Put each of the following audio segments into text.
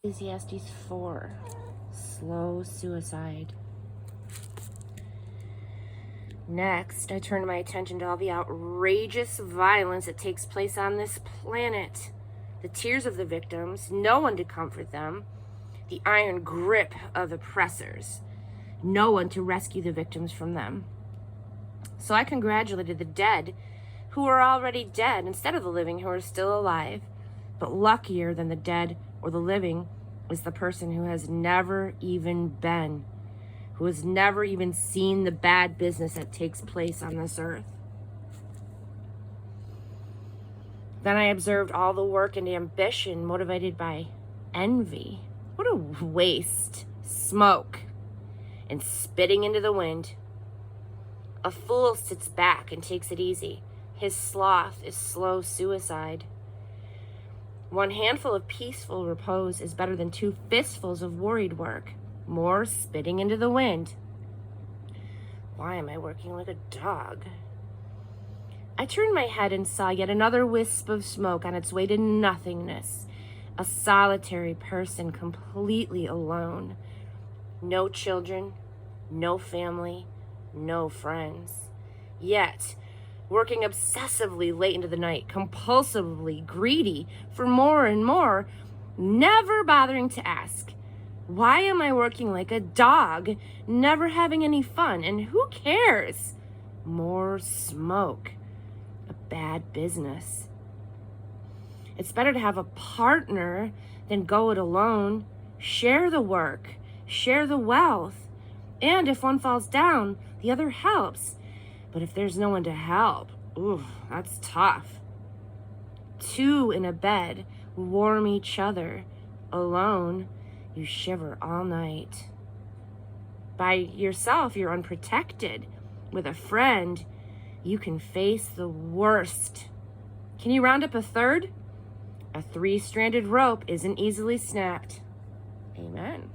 Ecclesiastes 4, slow suicide. Next, I turn my attention to all the outrageous violence that takes place on this planet. The tears of the victims, no one to comfort them. The iron grip of oppressors, no one to rescue the victims from them. So I congratulated the dead who are already dead instead of the living who are still alive. But luckier than the dead or the living is the person who has never even been, who has never even seen the bad business that takes place on this earth. Then I observed all the work and ambition motivated by envy. What a waste. Smoke and spitting into the wind. A fool sits back and takes it easy. His sloth is slow suicide. One handful of peaceful repose is better than 2 fistfuls of worried work. More spitting into the wind. Why am I working like a dog? I turned my head and saw yet another wisp of smoke on its way to nothingness. A solitary person completely alone. No children, no family, no friends. Yet, working obsessively late into the night, compulsively greedy for more and more, never bothering to ask, why am I working like a dog, never having any fun, and who cares? More smoke. A bad business. It's better to have a partner than go it alone. Share the work, share the wealth, and if one falls down, the other helps. But if there's no one to help, ooh, that's tough. 2 in a bed warm each other. Alone, you shiver all night. By yourself, you're unprotected. With a friend, you can face the worst. Can you round up a third? A 3-stranded rope isn't easily snapped. Amen.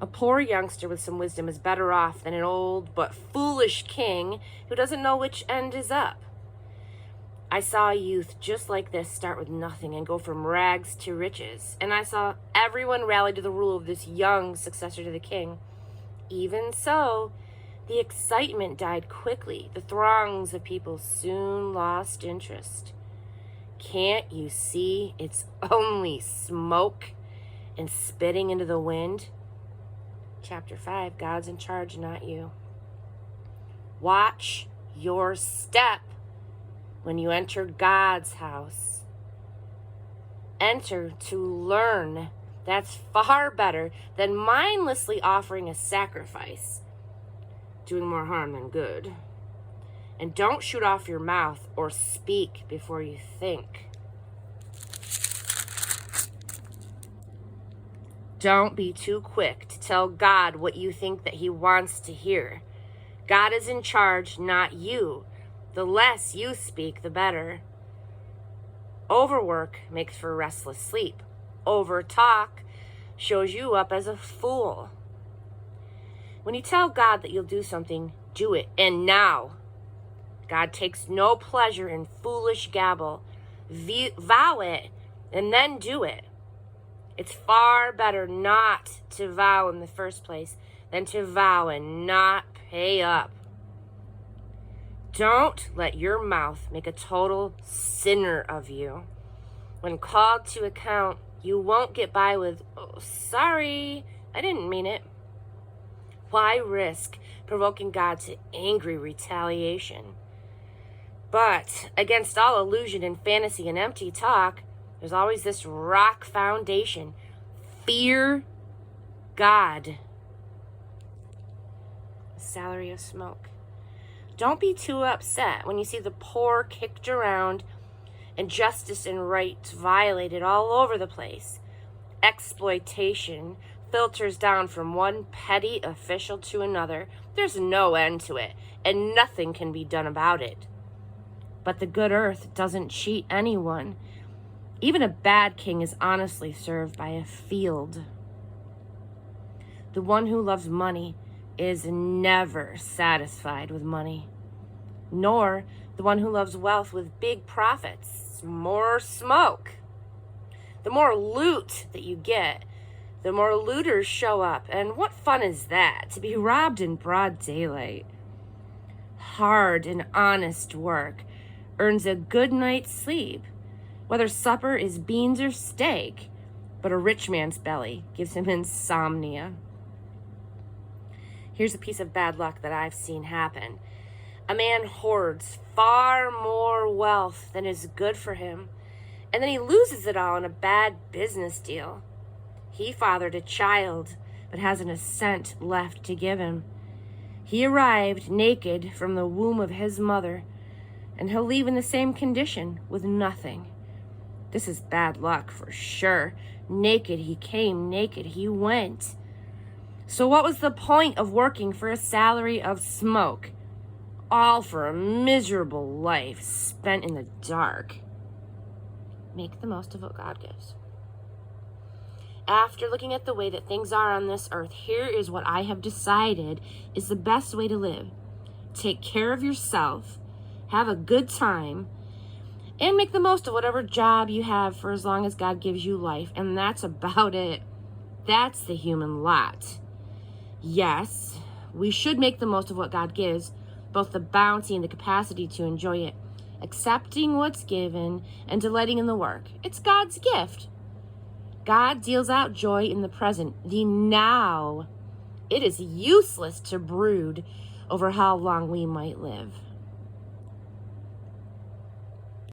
A poor youngster with some wisdom is better off than an old but foolish king who doesn't know which end is up. I saw a youth just like this start with nothing and go from rags to riches. And I saw everyone rally to the rule of this young successor to the king. Even so, the excitement died quickly. The throngs of people soon lost interest. Can't you see it's only smoke and spitting into the wind? Chapter 5, God's in charge, not you. Watch your step when you enter God's house. Enter to learn. That's far better than mindlessly offering a sacrifice, doing more harm than good. And don't shoot off your mouth or speak before you think. Don't be too quick to tell God what you think that he wants to hear. God is in charge, not you. The less you speak, the better. Overwork makes for restless sleep. Overtalk shows you up as a fool. When you tell God that you'll do something, do it, and now. God takes no pleasure in foolish gabble. Vow it, and then do it. It's far better not to vow in the first place than to vow and not pay up. Don't let your mouth make a total sinner of you. When called to account, you won't get by with, "Oh, sorry, I didn't mean it." Why risk provoking God to angry retaliation? But against all illusion and fantasy and empty talk, there's always this rock foundation. Fear God. The salary of smoke. Don't be too upset when you see the poor kicked around and justice and rights violated all over the place. Exploitation filters down from one petty official to another. There's no end to it, and nothing can be done about it. But the good earth doesn't cheat anyone. Even a bad king is honestly served by a field. The one who loves money is never satisfied with money, nor the one who loves wealth with big profits. More smoke. The more loot that you get, the more looters show up. And what fun is that, to be robbed in broad daylight? Hard and honest work earns a good night's sleep, whether supper is beans or steak, but a rich man's belly gives him insomnia. Here's a piece of bad luck that I've seen happen. A man hoards far more wealth than is good for him, and then he loses it all in a bad business deal. He fathered a child, but hasn't a cent left to give him. He arrived naked from the womb of his mother, and he'll leave in the same condition with nothing. This is bad luck for sure. Naked he came, naked he went. So what was the point of working for a salary of smoke? All for a miserable life spent in the dark. Make the most of what God gives. After looking at the way that things are on this earth, here is what I have decided is the best way to live. Take care of yourself, have a good time, and make the most of whatever job you have for as long as God gives you life. And that's about it. That's the human lot. Yes, we should make the most of what God gives, both the bounty and the capacity to enjoy it, accepting what's given and delighting in the work. It's God's gift. God deals out joy in the present, the now. It is useless to brood over how long we might live.